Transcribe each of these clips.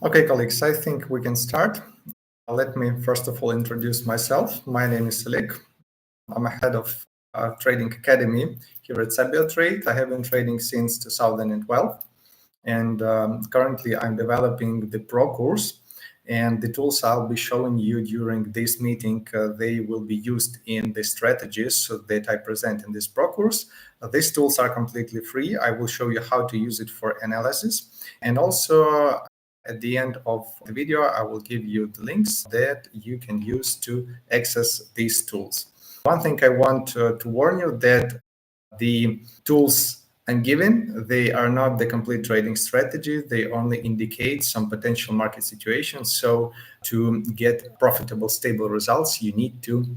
Okay, colleagues, I think we can start. Let me first of all introduce myself. My name is Oleg. I'm a head of Trading Academy here at SabioTrade. I have been trading since 2012, and currently I'm developing the Pro course. And the tools I'll be showing you during this meeting, they will be used in the strategies that I present in this Pro course. These tools are completely free. I will show you how to use it for analysis. And also, at the end of the video, I will give you the links that you can use to access these tools. One thing I want to warn you that the tools I'm giving, they are not the complete trading strategy. They only indicate some potential market situations. So to get profitable, stable results, you need to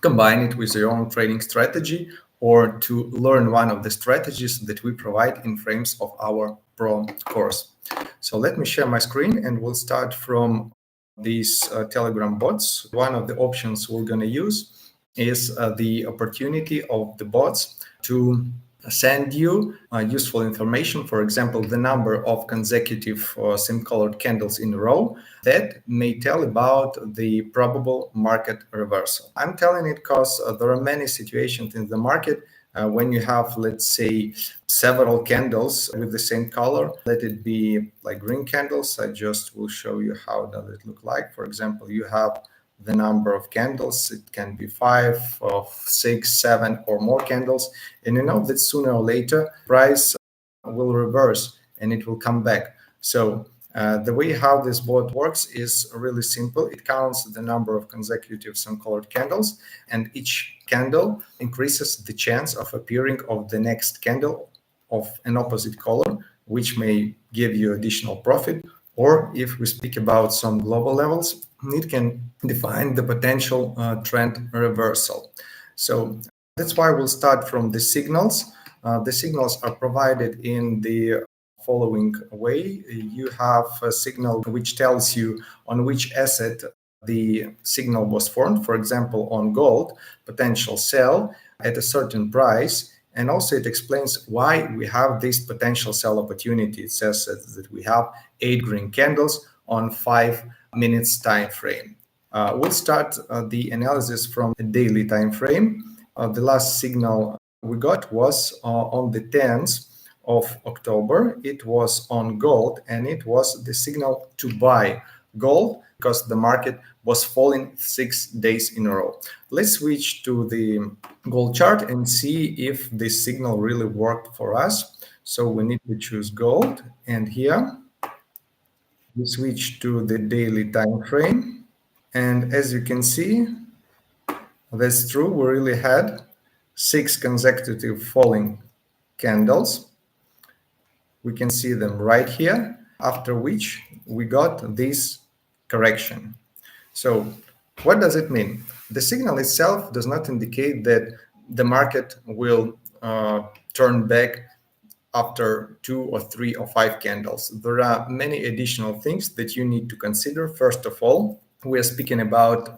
combine it with your own trading strategy or to learn one of the strategies that we provide in frames of our Pro course. So let me share my screen and we'll start from these Telegram bots. One of the options we're going to use is the opportunity of the bots to send you useful information, for example, the number of consecutive same-colored candles in a row that may tell about the probable market reversal. I'm telling it because there are many situations in the market when you have, let's say, several candles with the same color. Let it be like green candles. I just will show you how does it look like. For example, you have the number of candles. It can be 5, 6, 7 or more candles. And you know that sooner or later, price will reverse and it will come back. So the way how this bot works is really simple. It counts the number of consecutive same-colored candles, and each candle increases the chance of appearing of the next candle of an opposite color, which may give you additional profit. Or if we speak about some global levels, it can define the potential trend reversal. So that's why we'll start from the signals. The signals are provided in the following way. You have a signal which tells you on which asset the signal was formed. For example, on gold, potential sell at a certain price. And also it explains why we have this potential sell opportunity. It says that we have 8 green candles on 5 minutes time frame. We'll start the analysis from a daily time frame. The last signal we got was on the 10th of October. It was on gold, and it was the signal to buy gold because the market was falling 6 days in a row. Let's switch to the gold chart and see if this signal really worked for us. So we need to choose gold, and here we switch to the daily time frame. And as you can see, that's true. We really had 6 consecutive falling candles. We can see them right here, after which we got this correction. So what does it mean? The signal itself does not indicate that the market will turn back after 2 or 3 or 5 candles. There are many additional things that you need to consider. First of all, we are speaking about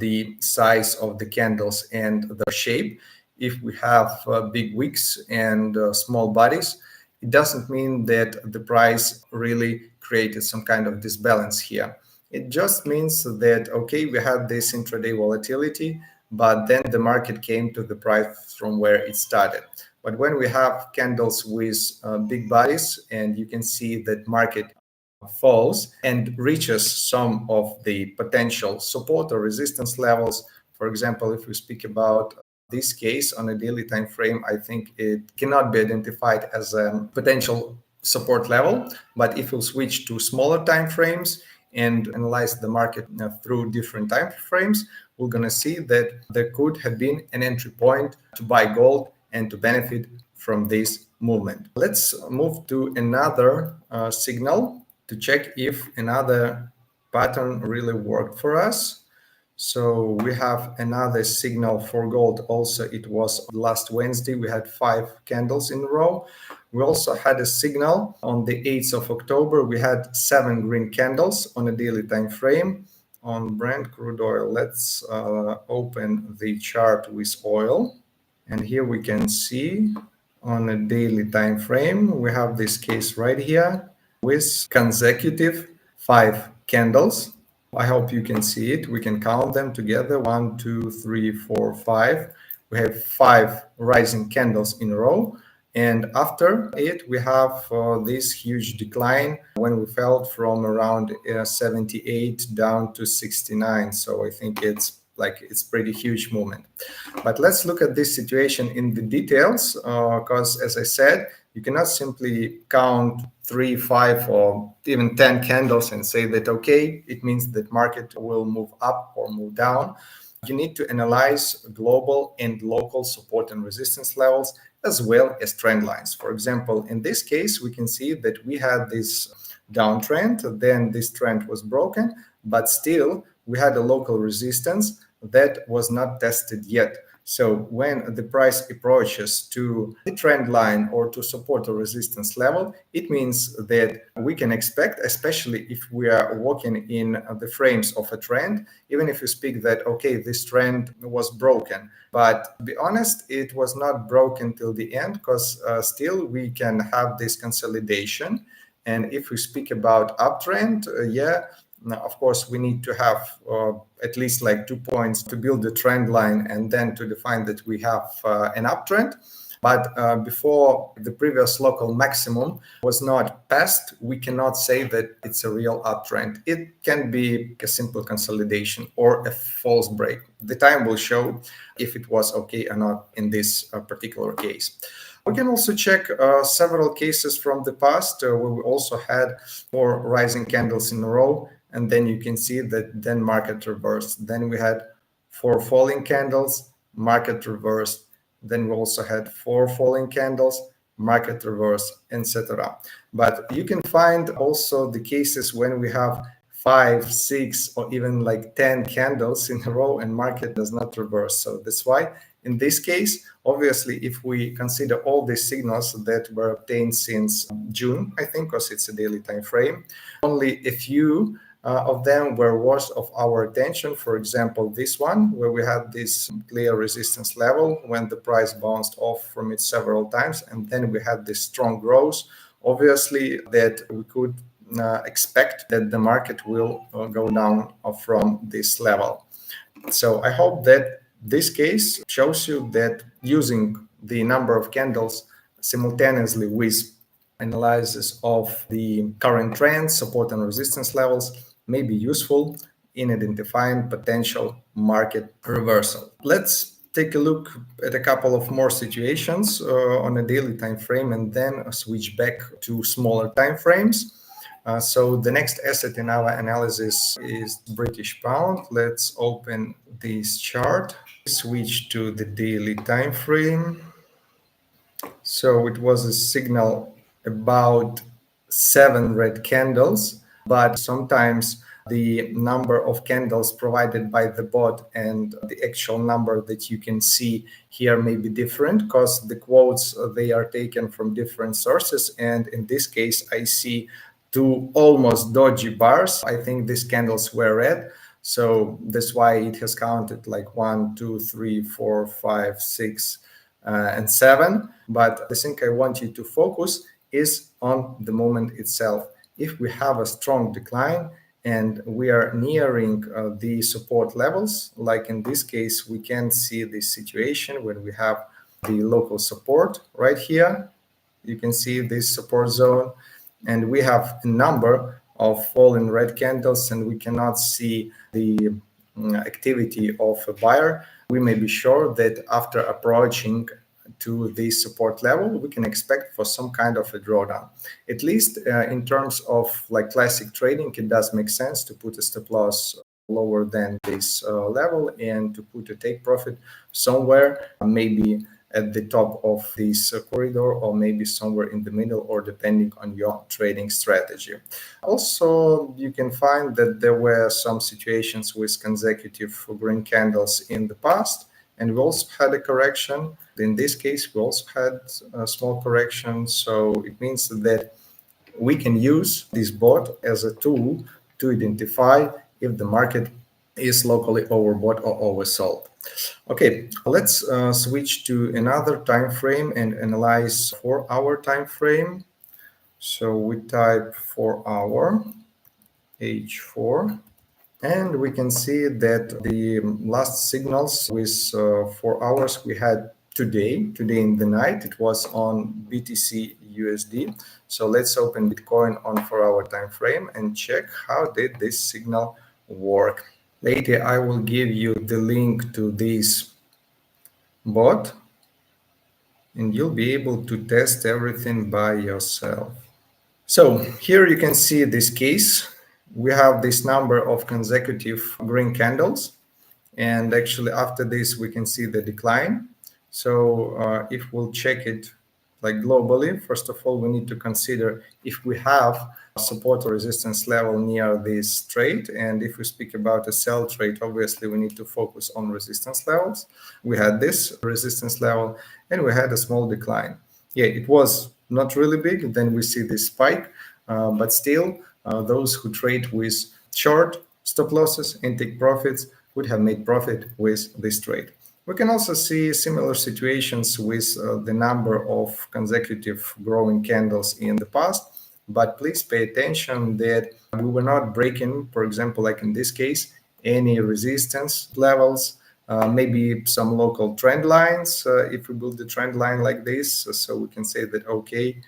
the size of the candles and their shape. If we have big wicks and small bodies, it doesn't mean that the price really created some kind of disbalance here. It just means that, okay, we had this intraday volatility, but then the market came to the price from where it started. But when we have candles with big bodies, and you can see that market falls and reaches some of the potential support or resistance levels. For example, if we speak about this case on a daily time frame, I think it cannot be identified as a potential support level. But if we switch to smaller time frames and analyze the market through different time frames, we're going to see that there could have been an entry point to buy gold and to benefit from this movement. Let's move to another signal to check if another pattern really worked for us. So we have another signal for gold. Also, it was last Wednesday. We had 5 candles in a row. We also had a signal on the 8th of October. We had 7 green candles on a daily time frame. On Brent crude oil, let's open the chart with oil. And here we can see on a daily time frame, we have this case right here with consecutive 5 candles. I hope you can see it. We can count them together. 1, 2, 3, 4, 5. We have 5 rising candles in a row. And after it, we have this huge decline when we fell from around 78 down to 69. So I think it's pretty huge movement. But let's look at this situation in the details, because as I said, you cannot simply count 3, 5, or even 10 candles and say that, okay, it means that market will move up or move down. You need to analyze global and local support and resistance levels, as well as trend lines. For example, in this case, we can see that we had this downtrend, then this trend was broken, but still we had a local resistance that was not tested yet. So when the price approaches to the trend line or to support or resistance level, it means that we can expect, especially if we are working in the frames of a trend, even if you speak that, okay, this trend was broken. But to be honest, it was not broken till the end, because still we can have this consolidation. And if we speak about uptrend, now, of course, we need to have at least like 2 points to build the trend line and then to define that we have an uptrend. But before the previous local maximum was not passed, we cannot say that it's a real uptrend. It can be a simple consolidation or a false break. The time will show if it was okay or not in this particular case. We can also check several cases from the past where we also had 4 rising candles in a row. And then you can see that then market reversed. Then we had 4 falling candles, market reversed. Then we also had 4 falling candles, market reverse, etc. But you can find also the cases when we have 5, 6, or even like 10 candles in a row and market does not reverse. So that's why in this case, obviously, if we consider all the signals that were obtained since June, I think, because it's a daily time frame, only a few of them were worth of our attention. For example, this one, where we had this clear resistance level when the price bounced off from it several times, and then we had this strong growth. Obviously, that we could expect that the market will go down from this level. So I hope that this case shows you that using the number of candles simultaneously with analysis of the current trends, support and resistance levels may be useful in identifying potential market reversal. Let's take a look at a couple of more situations on a daily time frame and then switch back to smaller time frames. So the next asset in our analysis is British pound. Let's open this chart, switch to the daily time frame. So it was a signal about 7 red candles, but sometimes the number of candles provided by the bot and the actual number that you can see here may be different, because the quotes, they are taken from different sources. And in this case, I see 2 almost dodgy bars. I think these candles were red. So that's why it has counted like 1, 2, 3, 4, 5, 6, and 7. But the thing I want you to focus is on the moment itself. If we have a strong decline and we are nearing the support levels, like in this case, we can see this situation when we have the local support right here. You can see this support zone, and we have a number of falling red candles, and we cannot see the activity of a buyer. We may be sure that after approaching to the support level, we can expect for some kind of a drawdown. At least in terms of like classic trading, it does make sense to put a stop loss lower than this level and to put a take profit somewhere, maybe at the top of this corridor, or maybe somewhere in the middle, or depending on your trading strategy. Also, you can find that there were some situations with consecutive green candles in the past, and we also had a correction. In this case, we also had a small correction. So it means that we can use this bot as a tool to identify if the market is locally overbought or oversold. Okay, let's switch to another time frame and analyze 4-hour time frame. So we type 4 hour H4. And we can see that the last signals with 4 hours we had today in the night, it was on BTC USD. So let's open Bitcoin on 4-hour time frame and check how did this signal work. Later, I will give you the link to this bot and you'll be able to test everything by yourself. So here you can see this case. We have this number of consecutive green candles. And actually after this, we can see the decline. So if we'll check it like globally, first of all, we need to consider if we have support or resistance level near this trade. And if we speak about a sell trade, obviously we need to focus on resistance levels. We had this resistance level and we had a small decline. Yeah, it was not really big. Then we see this spike, but still those who trade with short stop losses and take profits would have made profit with this trade. We can also see similar situations with the number of consecutive growing candles in the past, but please pay attention that we were not breaking, for example, like in this case, any resistance levels, maybe some local trend lines. If we build the trend line like this, so we can say that, okay,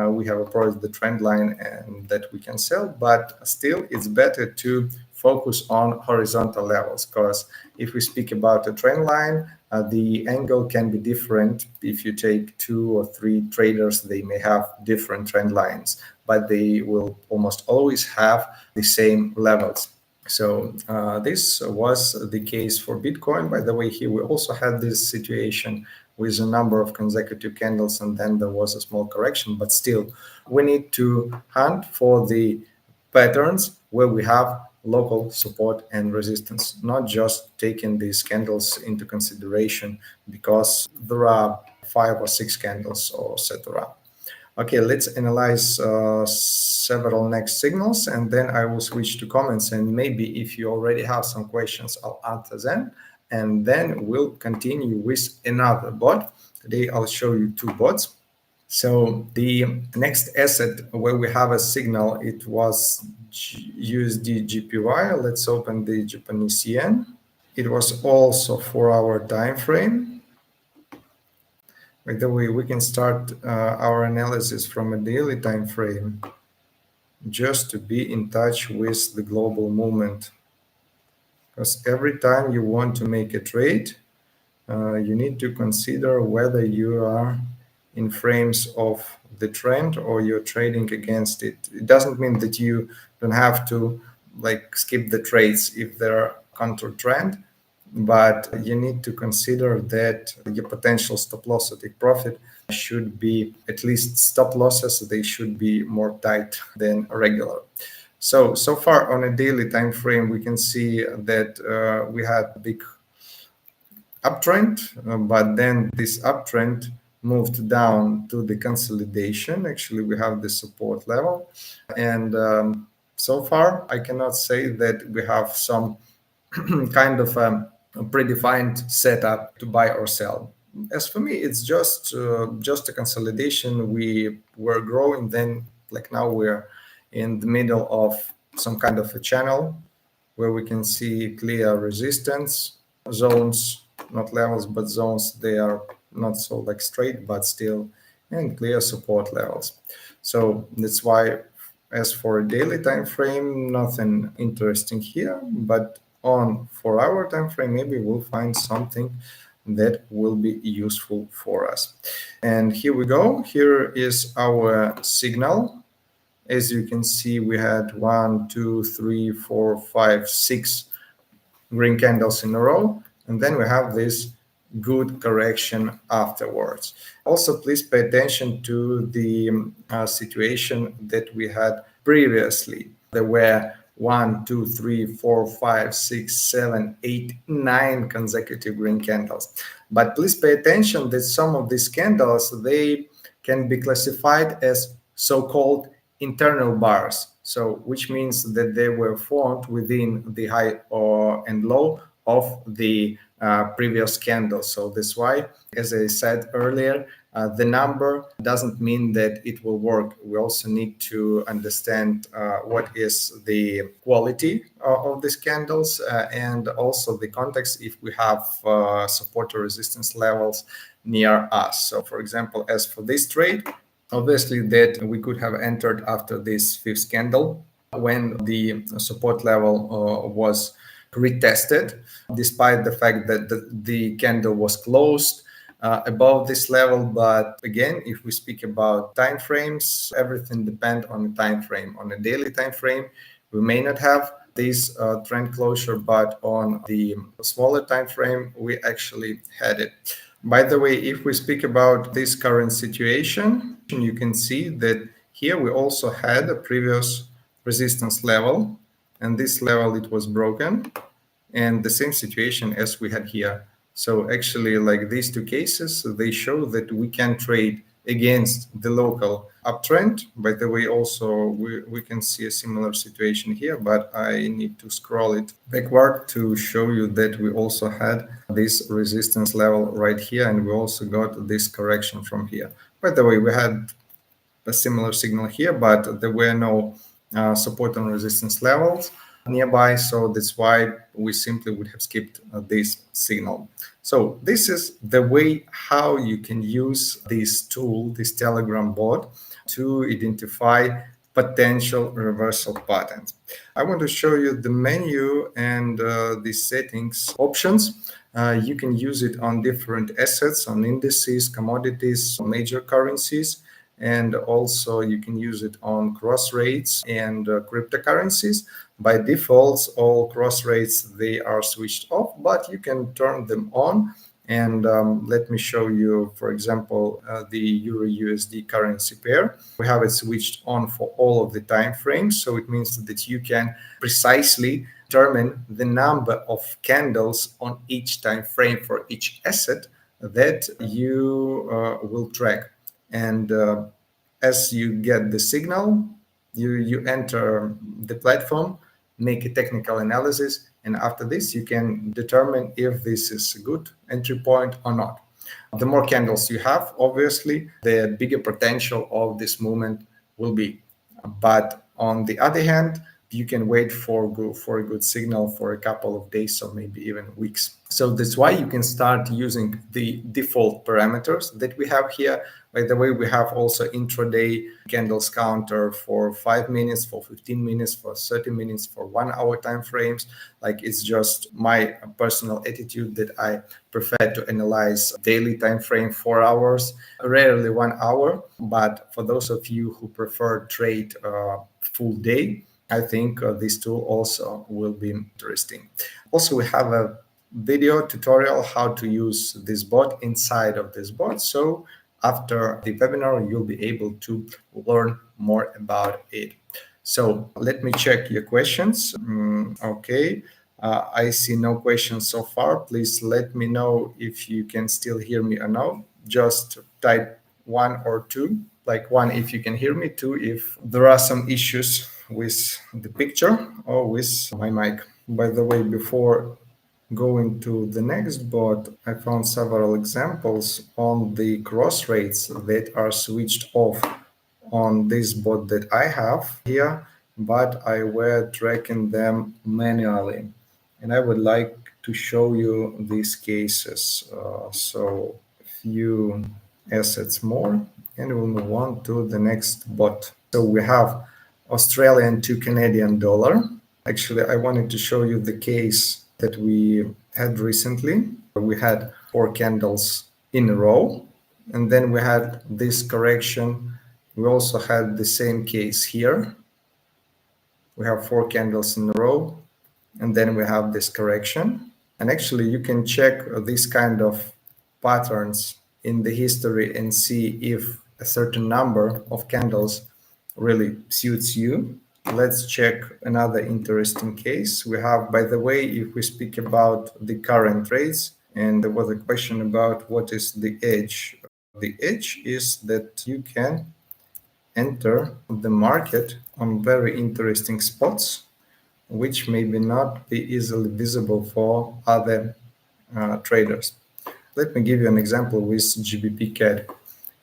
we have approached the trend line and that we can sell, but still it's better to focus on horizontal levels, because if we speak about a trend line, the angle can be different. If you take 2 or 3 traders, they may have different trend lines, but they will almost always have the same levels. So this was the case for Bitcoin. By the way, here we also had this situation with a number of consecutive candles, and then there was a small correction, but still we need to hunt for the patterns where we have local support and resistance, not just taking these candles into consideration because there are 5 or 6 candles or etc. Okay, let's analyze several next signals, and then I will switch to comments, and maybe if you already have some questions, I'll answer them, and then we'll continue with another bot. Today I'll show you 2 bots. So the next asset where we have a signal, it was USD GPY. Let's open the Japanese yen. It was also 4-hour time frame. By the way, we can start our analysis from a daily time frame just to be in touch with the global movement. Because every time you want to make a trade, you need to consider whether you are in frames of the trend or you're trading against it. It doesn't mean that you don't have to like skip the trades if they're counter trend, but you need to consider that your potential stop loss or take profit should be at least stop losses. They should be more tight than regular. So far on a daily time frame, we can see that we had a big uptrend, but then this uptrend moved down to the consolidation. Actually, we have the support level. And so far, I cannot say that we have some kind of a predefined setup to buy or sell. As for me, it's just a consolidation. We were growing, then like now we're in the middle of some kind of a channel where we can see clear resistance zones, not levels, but zones. They are not so like straight, but still, and clear support levels. So that's why, as for a daily time frame, nothing interesting here, but on 4-hour time frame, maybe we'll find something that will be useful for us. And here we go. Here is our signal. As you can see, we had 1, 2, 3, 4, 5, 6 green candles in a row, and then we have this good correction afterwards. Also, please pay attention to the situation that we had previously. There were 1, 2, 3, 4, 5, 6, 7, 8, 9 consecutive green candles. But please pay attention that some of these candles, they can be classified as so-called internal bars. So which means that they were formed within the high and low of the previous candle. So that's why, as I said earlier, The number doesn't mean that it will work. We also need to understand what is the quality of these candles and also the context if we have support or resistance levels near us. So for example, as for this trade, obviously that we could have entered after this fifth candle when the support level was retested, despite the fact that the candle was closed above this level. But again, if we speak about time frames, everything depends on the time frame. On a daily time frame, we may not have this trend closure, but on the smaller time frame, we actually had it. By the way, if we speak about this current situation, you can see that here we also had a previous resistance level, and this level, it was broken, and the same situation as we had here. So actually, like these two cases, they show that we can trade against the local uptrend. By the way, also we can see a similar situation here, but I need to scroll it backward to show you that we also had this resistance level right here, and we also got this correction from here. By the way, we had a similar signal here, but there were no support and resistance levels nearby, so that's why we simply would have skipped this signal. So this is the way how you can use this tool, this Telegram bot, to identify potential reversal patterns. I want to show you the menu and the settings options. You can use it on different assets, on indices, commodities, major currencies, and also you can use it on cross rates and cryptocurrencies. By default, all cross rates, they are switched off, but you can turn them on. And let me show you, for example, the Euro USD currency pair. We have it switched on for all of the time frames. So it means that you can precisely determine the number of candles on each time frame for each asset that you will track. And as you get the signal, you enter the platform, make a technical analysis, and after this, you can determine if this is a good entry point or not. The more candles you have, obviously, the bigger potential of this movement will be. But on the other hand, you can wait for a good signal for a couple of days or maybe even weeks. So that's why you can start using the default parameters that we have here. By the way, we have also intraday candles counter for 5 minutes, for 15 minutes, for 30 minutes, for 1 hour time frames. Like, it's just my personal attitude that I prefer to analyze daily time frame 4 hours, rarely 1 hour. But for those of you who prefer trade full day, I think this tool also will be interesting. Also, we have a video tutorial how to use this bot inside of this bot. So after the webinar, you'll be able to learn more about it. So let me check your questions. Okay, I see no questions so far. Please let me know if you can still hear me or no. Just type 1 or 2, like 1 if you can hear me, 2 if there are some issues with the picture or with my mic. By the way, before going to the next bot, I found several examples on the cross rates that are switched off on this bot that I have here, but I were tracking them manually. And I would like to show you these cases. So a few assets more, and we'll move on to the next bot. So we have Australian to Canadian dollar. Actually, I wanted to show you the case that we had recently. We had 4 candles in a row, and then we had this correction. We also had the same case here. We have 4 candles in a row, and then we have this correction. And actually, you can check these kind of patterns in the history and see if a certain number of candles really suits you. Let's check another interesting case. We have, by the way, if we speak about the current trades, and there was a question about what is the edge. The edge is that you can enter the market on very interesting spots, which maybe not be easily visible for other traders. Let me give you an example with GBP CAD.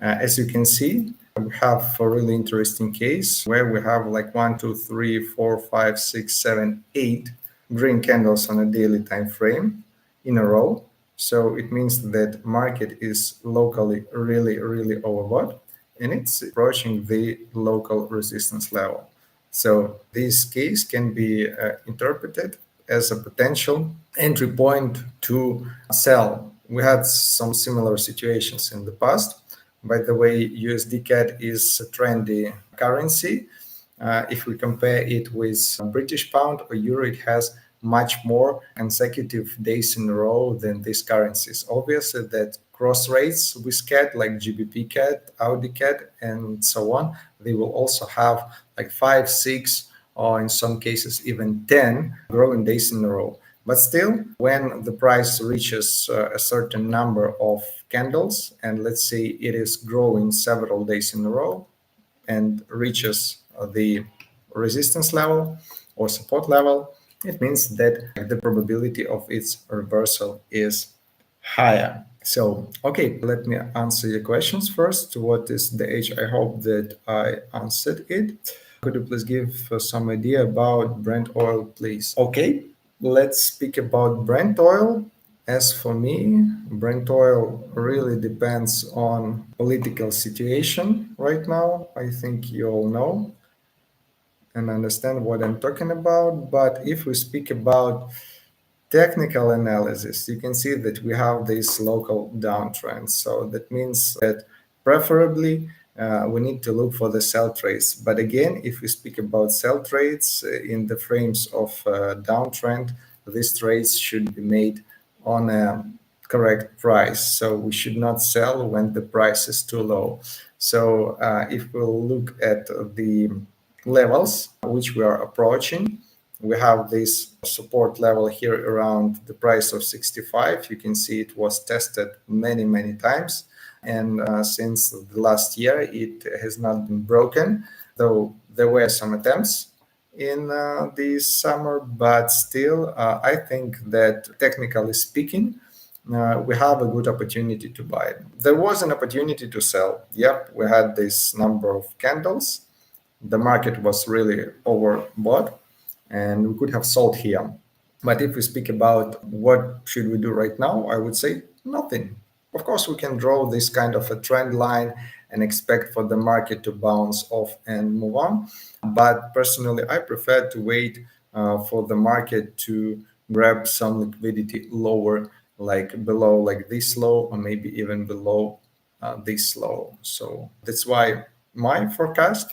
As you can see, we have a really interesting case where we have like 1, 2, 3, 4, 5, 6, 7, 8 green candles on a daily time frame in a row. So it means that market is locally really, really overbought, and it's approaching the local resistance level. So this case can be interpreted as a potential entry point to sell. We had some similar situations in the past. By the way, USD CAD is a trendy currency. If we compare it with British pound or euro, it has much more consecutive days in a row than these currencies. Obviously, that cross rates with CAD, like GBP CAD, Audi CAD, and so on, they will also have like 5, 6, or in some cases even 10 growing days in a row. But still, when the price reaches a certain number of candles, and let's say it is growing several days in a row and reaches the resistance level or support level, it means that the probability of its reversal is higher. So, okay, let me answer your questions first. What is the age? I hope that I answered it. Could you please give some idea about Brent oil, please? Okay, let's speak about Brent oil. As for me, Brent oil really depends on political situation right now. I think you all know and understand what I'm talking about. But if we speak about technical analysis, you can see that we have this local downtrend. So that means that preferably we need to look for the sell trades. But again, if we speak about sell trades in the frames of downtrend, these trades should be made on a correct price. So we should not sell when the price is too low. So if we'll look at the levels which we are approaching, we have this support level here around the price of 65. You can see it was tested many, many times. And since the last year, it has not been broken, though there were some attempts in this summer. But still, I think that technically speaking, we have a good opportunity to buy. There was an opportunity to sell. Yep, we had this number of candles. The market was really overbought and we could have sold here. But if we speak about what should we do right now, I would say nothing. Of course, we can draw this kind of a trend line and expect for the market to bounce off and move on. But personally, I prefer to wait for the market to grab some liquidity lower, like below like this low, or maybe even below this low. So that's why my forecast,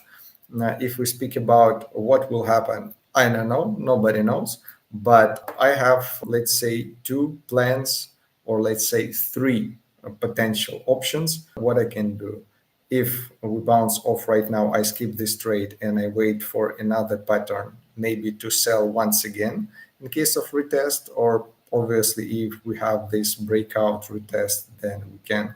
if we speak about what will happen, I don't know, nobody knows. But I have, let's say, two plans, or let's say three potential options, what I can do. If we bounce off right now, I skip this trade and I wait for another pattern, maybe to sell once again in case of retest, or obviously if we have this breakout retest, then we can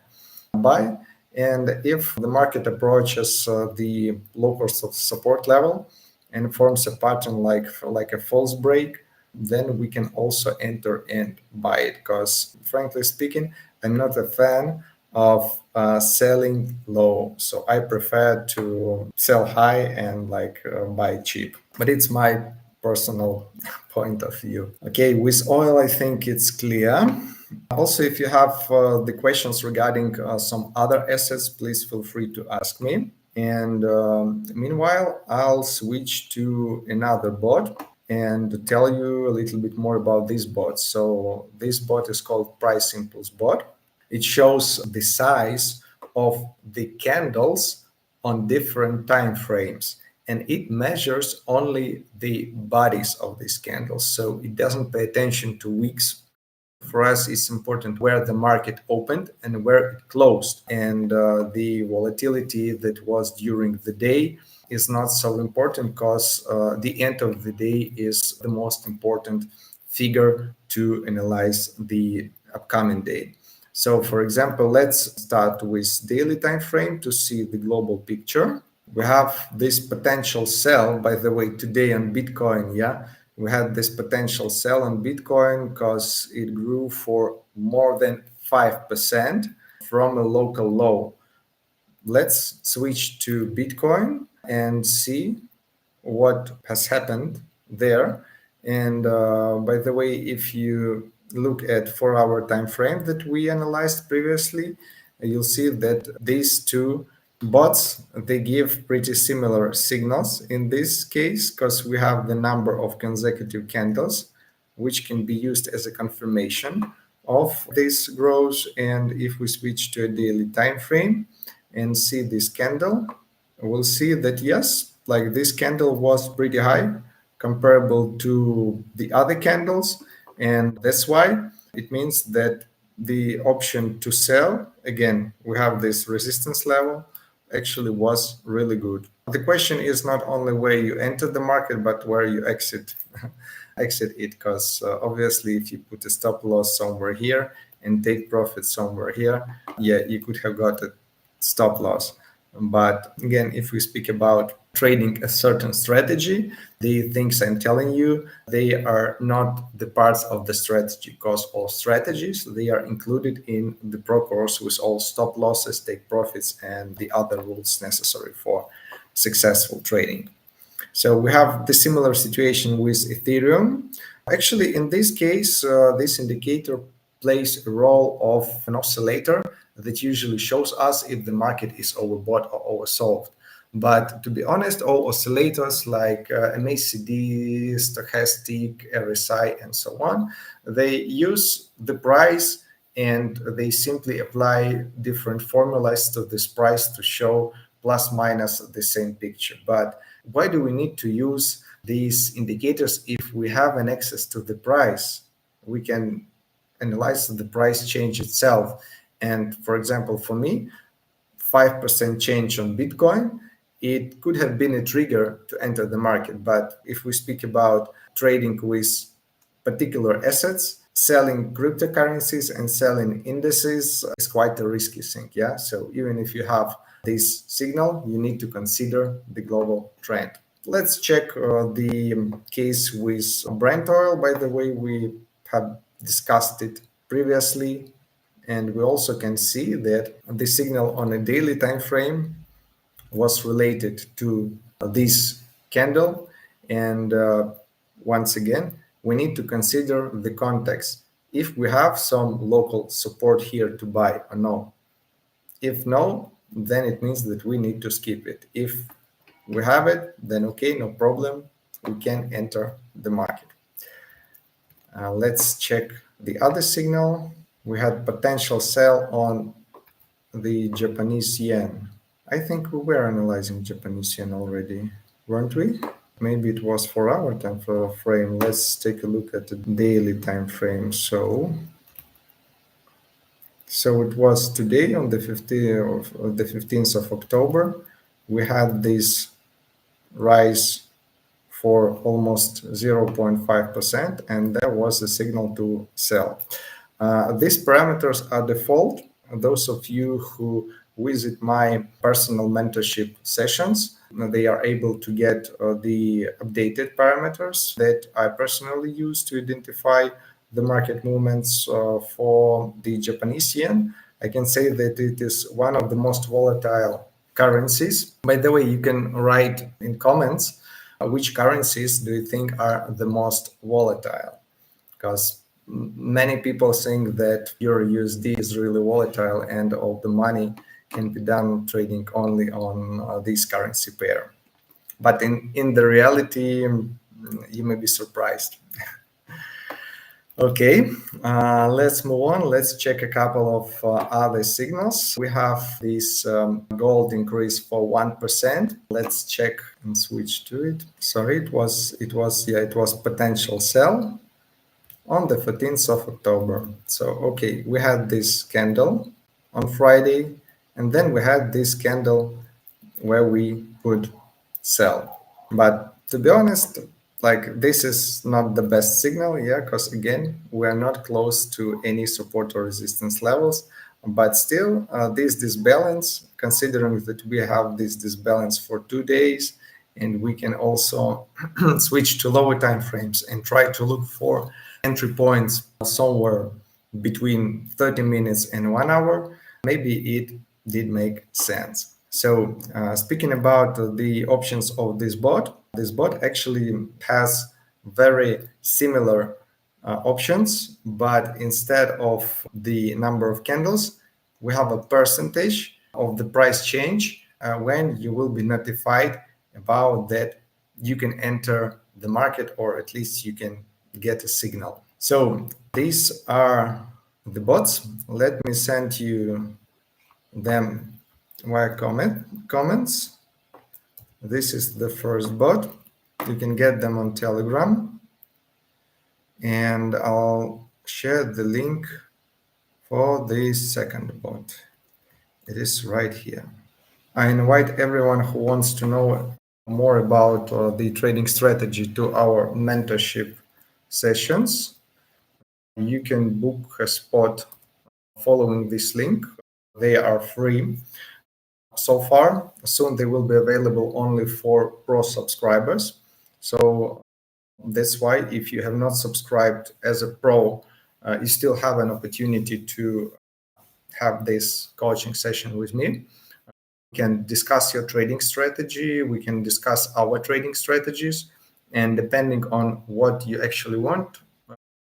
buy. And if the market approaches the local support level and forms a pattern like a false break, then we can also enter and buy it. Because frankly speaking, I'm not a fan of selling low. So I prefer to sell high and buy cheap. But it's my personal point of view. Okay, with oil, I think it's clear. Also, if you have the questions regarding some other assets, please feel free to ask me. And meanwhile, I'll switch to another bot and tell you a little bit more about this bot. So this bot is called Price Impulse Bot. It shows the size of the candles on different time frames, and it measures only the bodies of these candles. So it doesn't pay attention to wicks. For us, it's important where the market opened and where it closed. And the volatility that was during the day is not so important, because the end of the day is the most important figure to analyze the upcoming day. So, for example, let's start with daily time frame to see the global picture. We have this potential sell, by the way, today on Bitcoin, yeah. We had this potential sell on Bitcoin because it grew for more than 5% from a local low. let's switch to Bitcoin and see what has happened there. And by the way, if you look at 4-hour time frame that we analyzed previously, you'll see that these two bots, they give pretty similar signals in this case, because we have the number of consecutive candles, which can be used as a confirmation of this growth. And if we switch to a daily time frame and see this candle, we'll see that yes, like this candle was pretty high comparable to the other candles. And that's why it means that the option to sell, again, we have this resistance level, actually was really good. The question is not only where you enter the market, but where you exit exit it, because obviously if you put a stop loss somewhere here and take profit somewhere here, yeah, you could have got a stop loss. But again, if we speak about trading a certain strategy, the things I'm telling you, they are not the parts of the strategy, because all strategies, they are included in the pro course with all stop losses, take profits, and the other rules necessary for successful trading. So we have the similar situation with Ethereum. Actually, in this case, this indicator plays a role of an oscillator that usually shows us if the market is overbought or oversold. But to be honest, all oscillators like MACD, stochastic, RSI, and so on, they use the price and they simply apply different formulas to this price to show plus minus the same picture. But why do we need to use these indicators if we have an access to the price? We can analyze the price change itself. And for example, for me, 5% change on Bitcoin, it could have been a trigger to enter the market. But if we speak about trading with particular assets, selling cryptocurrencies and selling indices is quite a risky thing. Yeah. So even if you have this signal, you need to consider the global trend. Let's check the case with Brent oil. By the way, we have discussed it previously, and we also can see that the signal on a daily time frame was related to this candle. And once again, we need to consider the context. If we have some local support here to buy or no. If no, then it means that we need to skip it. If we have it, then okay, no problem. We can enter the market. Let's check the other signal. We had potential sell on the Japanese yen. I think we were analyzing Japanese yen already, weren't we? Maybe it was 4-hour time frame. Let's take a look at the daily time frame. So it was today on the 15th of October. We had this rise for almost 0.5%, and there was a signal to sell. These parameters are default. Those of you who visit my personal mentorship sessions, they are able to get the updated parameters that I personally use to identify the market movements for the Japanese yen. I can say that it is one of the most volatile currencies. By the way, you can write in comments which currencies do you think are the most volatile? Because many people think that Euro USD is really volatile and all the money can be done trading only on this currency pair. But in the reality, you may be surprised. Okay, let's move on. Let's check a couple of other signals. We have this gold increase for 1%. Let's check and switch to it. Sorry, it was potential sell on the 14th of October. So, okay, we had this candle on Friday, and then we had this candle where we could sell. But to be honest, like this is not the best signal, yeah, because again, we are not close to any support or resistance levels. But still, this disbalance, considering that we have this disbalance for 2 days, and we can also switch to lower time frames and try to look for entry points somewhere between 30 minutes and 1 hour, maybe it did make sense. So speaking about the options of this bot actually has very similar options, but instead of the number of candles, we have a percentage of the price change when you will be notified about that you can enter the market, or at least you can get a signal. So these are the bots. Let me send you them via comments. This is the first bot. You can get them on Telegram, and I'll share the link for the second bot. It is right here. I invite everyone who wants to know more about the trading strategy to our mentorship sessions. You can book a spot following this link. They are free so far. Soon they will be available only for pro subscribers. So that's why if you have not subscribed as a pro, you still have an opportunity to have this coaching session with me. We can discuss your trading strategy. We can discuss our trading strategies. And depending on what you actually want,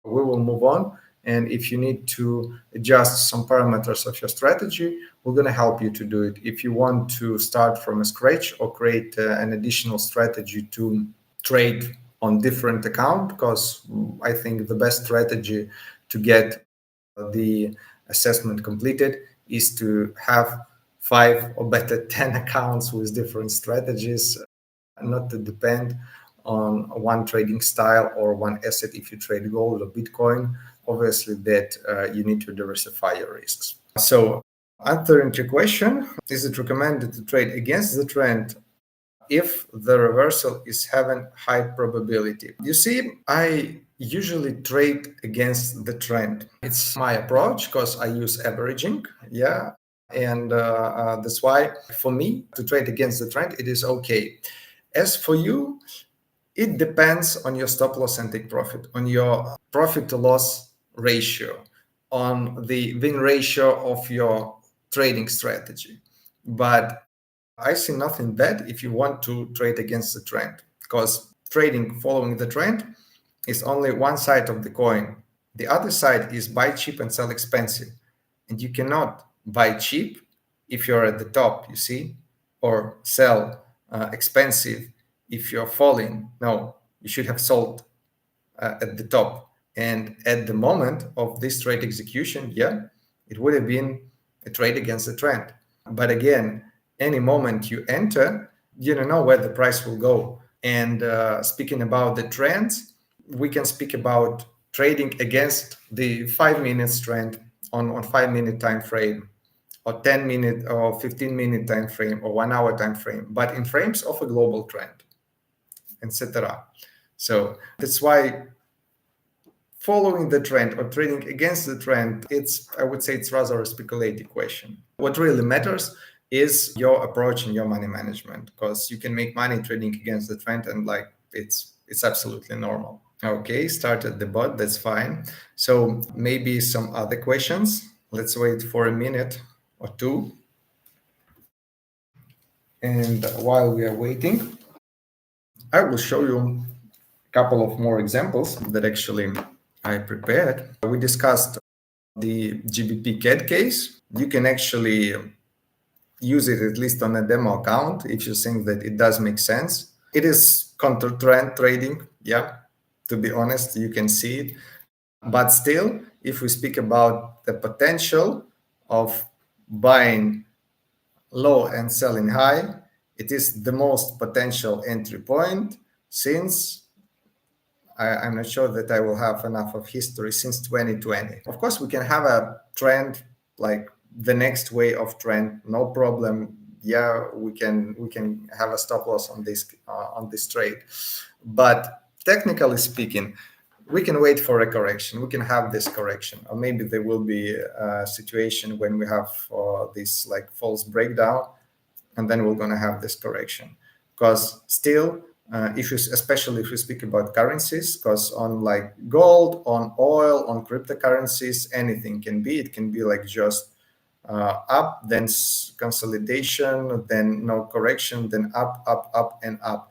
we will move on. And if you need to adjust some parameters of your strategy, we're going to help you to do it. If you want to start from a scratch or create an additional strategy to trade on different account, because I think the best strategy to get the assessment completed is to have 5 or better 10 accounts with different strategies, not to depend on one trading style or one asset. If you trade gold or Bitcoin, obviously that you need to diversify your risks. So answering your question, is it recommended to trade against the trend if the reversal is having high probability? You see, I usually trade against the trend. It's my approach because I use averaging. Yeah. And that's why for me to trade against the trend, it is okay. As for you, it depends on your stop loss and take profit, on your profit to loss ratio, on the win ratio of your trading strategy. But I see nothing bad if you want to trade against the trend, because trading following the trend is only one side of the coin. The other side is buy cheap and sell expensive. And you cannot buy cheap if you're at the top, you see, or sell expensive if you're falling. No, you should have sold at the top. And at the moment of this trade execution, yeah, it would have been a trade against the trend. But again, any moment you enter, you don't know where the price will go. And speaking about the trends, we can speak about trading against the 5 minutes trend on 5-minute time frame, or 10-minute or 15-minute time frame, or 1 hour time frame, but in frames of a global trend, etc. So that's why following the trend or trading against the trend, I would say it's rather a speculative question. What really matters is your approach and your money management, because you can make money trading against the trend, and like it's absolutely normal. Okay, started the bot, that's fine. So maybe some other questions. Let's wait for a minute or two. And while we are waiting, I will show you a couple of more examples that actually I prepared. We discussed the GBP CAD case. You can actually use it at least on a demo account if you think that it does make sense. It is counter trend trading. Yeah, to be honest, you can see it. But still, if we speak about the potential of buying low and selling high, it is the most potential entry point since I'm not sure that I will have enough of history since 2020. Of course, we can have a trend like the next way of trend, no problem. Yeah, we can have a stop loss on this trade, but technically speaking, we can wait for a correction. We can have this correction, or maybe there will be a situation when we have this like false breakdown, and then we're going to have this correction. Because still, especially if we speak about currencies, because on like gold, on oil, on cryptocurrencies, anything can be. It can be like just up, then consolidation, then no correction, then up, up, up, and up.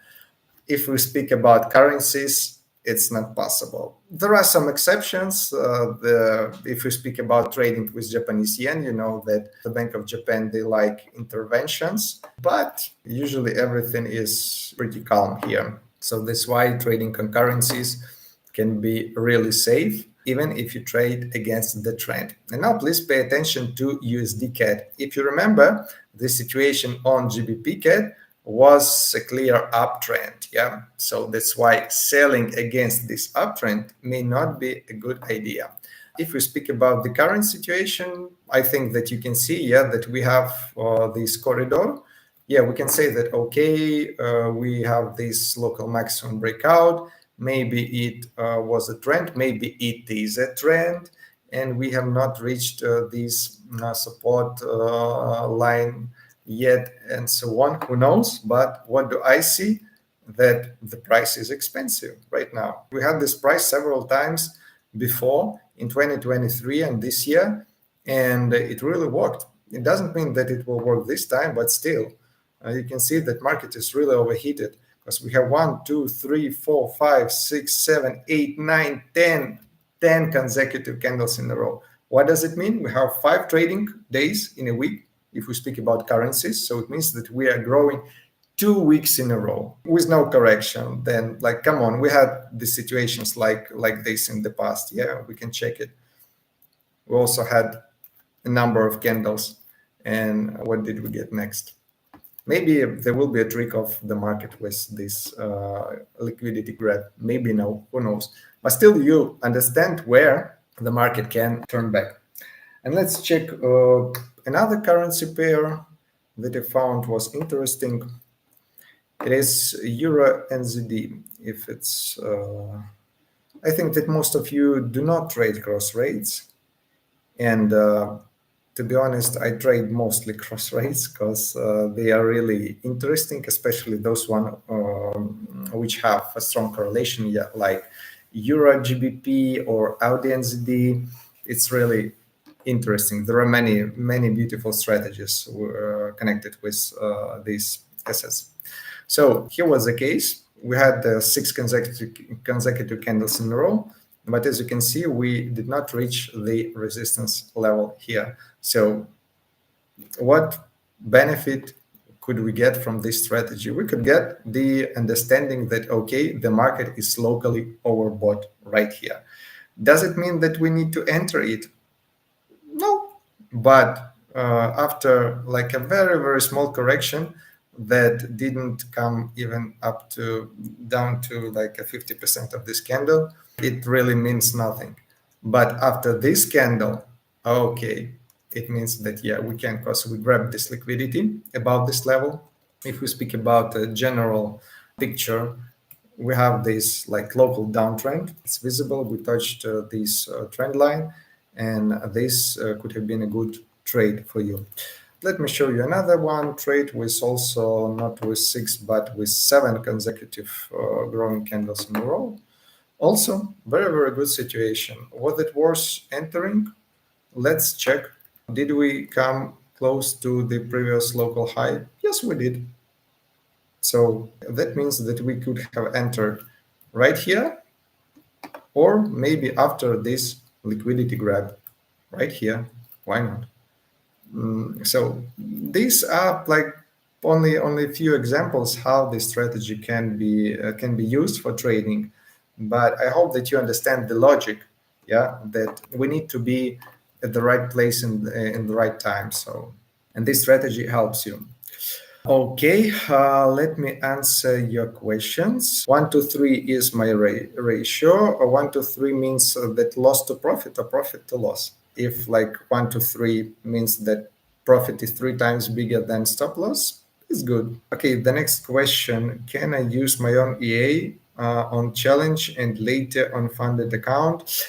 If we speak about currencies, it's not possible. There are some exceptions. If we speak about trading with Japanese yen, you know that the Bank of Japan, they like interventions, but usually everything is pretty calm here. So that's why trading on currencies can be really safe, even if you trade against the trend. And now please pay attention to USD CAD. If you remember, the situation on GBP CAD was a clear uptrend. Yeah, so that's why selling against this uptrend may not be a good idea. If we speak about the current situation, I think that you can see, yeah, that we have this corridor. Yeah, we can say that, okay, we have this local maximum breakout. Maybe it was a trend, maybe it is a trend, and we have not reached this support line yet, and so on. Who knows? But what do I see? That the price is expensive right now. We had this price several times before in 2023 and this year, and it really worked. It doesn't mean that it will work this time, but still, you can see that market is really overheated because we have 1, 2, 3, 4, 5, 6, 7, 8, 9, 10 consecutive candles in a row. What does it mean? We have 5 trading days in a week if we speak about currencies. So it means that we are growing 2 weeks in a row with no correction. Then, like, come on, we had the situations like this in the past. Yeah, we can check it. We also had a number of candles. And what did we get next? Maybe there will be a trick of the market with this liquidity grab. Maybe no, who knows? But still, you understand where the market can turn back. And let's check another currency pair that I found was interesting. It is Euro NZD. If it's, I think that most of you do not trade cross rates, and to be honest, I trade mostly cross rates because they are really interesting, especially those one which have a strong correlation, yeah, like Euro GBP or Audi NZD. It's really interesting. There are many beautiful strategies connected with these assets. So here was the case. We had 6 consecutive candles in a row, but as you can see, we did not reach the resistance level here. So what benefit could we get from this strategy? We could get the understanding that, okay, the market is locally overbought right here. Does it mean that we need to enter it? No, but after like a very small correction that didn't come even up to down to like a 50% of this candle, it really means nothing. But after this candle, okay, it means that, yeah, we can, because we grab this liquidity above this level. If we speak about a general picture, we have this like local downtrend. It's visible. We touched this trend line, and this could have been a good trade for you. Let me show you another one trade with also not with 6 but with 7 consecutive growing candles in a row. Also very good situation. Was it worth entering? Let's check. Did we come close to the previous local high? Yes, we did. So that means that we could have entered right here, or maybe after this liquidity grab right here. Why not? So these are like only a few examples how this strategy can be used for trading. But I hope that you understand the logic. Yeah, that we need to be at the right place in the right time. So, and this strategy helps you. Okay, let me answer your questions. 1 to 3 is my ratio. 1 to 3 means that loss to profit or profit to loss. If like 1 to 3 means that profit is 3 times bigger than stop loss, it's good. Okay, the next question, can I use my own EA on challenge and later on funded account?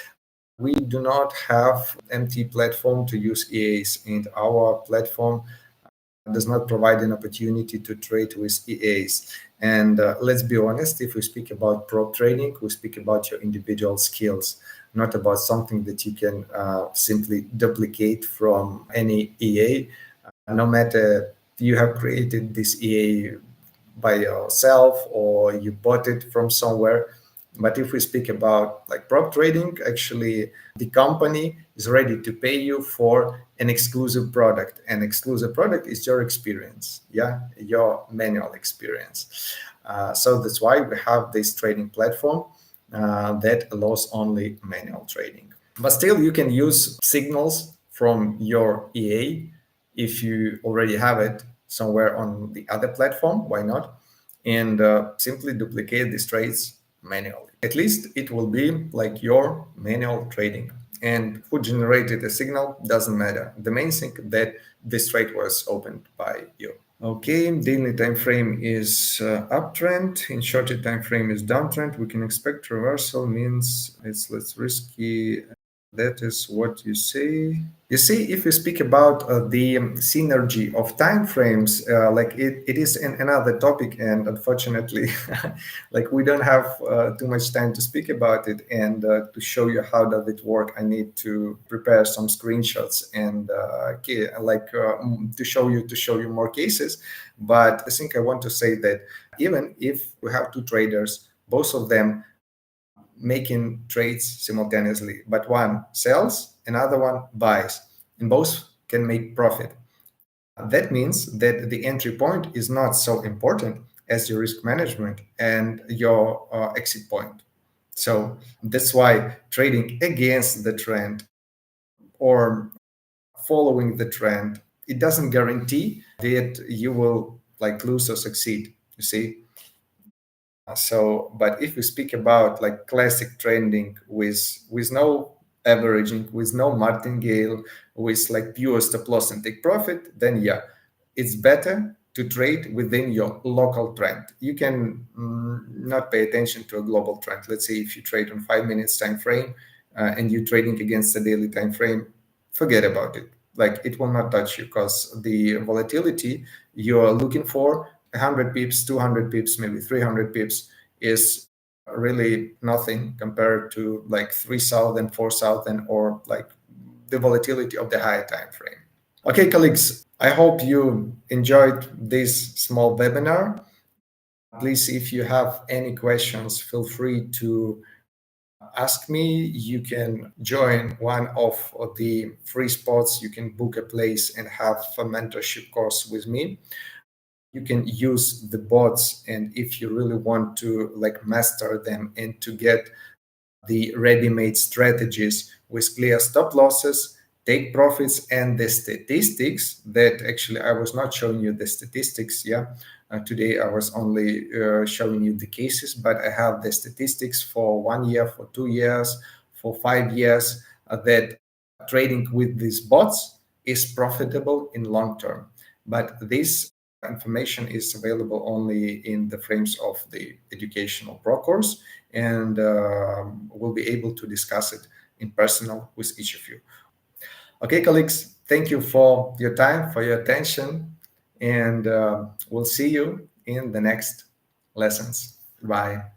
We do not have empty platform to use EAs, and our platform does not provide an opportunity to trade with EAs. And let's be honest, if we speak about prop trading, we speak about your individual skills, not about something that you can simply duplicate from any EA. No matter you have created this EA by yourself or you bought it from somewhere. But if we speak about like prop trading, actually the company is ready to pay you for an exclusive product. An exclusive product is your experience, yeah, your manual experience. So that's why we have this trading platform that allows only manual trading. But still, you can use signals from your EA if you already have it somewhere on the other platform. Why not? And simply duplicate these trades manually. At least it will be like your manual trading. And who generated the signal doesn't matter. The main thing that this trade was opened by you. Okay, daily time frame is uptrend. In shorter time frame is downtrend. We can expect reversal, means it's less risky. That is what you say. You see, if you speak about the synergy of time frames, like it is another topic, and unfortunately, like we don't have too much time to speak about it and to show you how does it work. I need to prepare some screenshots and to show you more cases. But I think I want to say that even if we have two traders, both of them making trades simultaneously, but one sells, another one buys, and both can make profit. That means that the entry point is not so important as your risk management and your exit point. So that's why trading against the trend or following the trend, it doesn't guarantee that you will like lose or succeed, you see. So, but if we speak about like classic trading with no averaging, with no martingale, with like pure stop loss and take profit, then yeah, it's better to trade within your local trend. You can not pay attention to a global trend. Let's say if you trade on 5 minutes time frame and you're trading against a daily time frame, forget about it. Like it will not touch you because the volatility you're looking for 100 pips, 200 pips, maybe 300 pips is really nothing compared to like 3,000, 4,000, or like the volatility of the higher time frame. Okay, colleagues, I hope you enjoyed this small webinar. Please, if you have any questions, feel free to ask me. You can join one of the free spots. You can book a place and have a mentorship course with me. You can use the bots, and if you really want to like master them and to get the ready-made strategies with clear stop losses, take profits, and the statistics that actually I was not showing you the statistics. Today I was only showing you the cases, but I have the statistics for 1 year, for 2 years, for 5 years, that trading with these bots is profitable in long term. But this information is available only in the frames of the educational pro course, and we'll be able to discuss it in personal with each of you. Okay, colleagues, thank you for your time, for your attention, and we'll see you in the next lessons. Bye.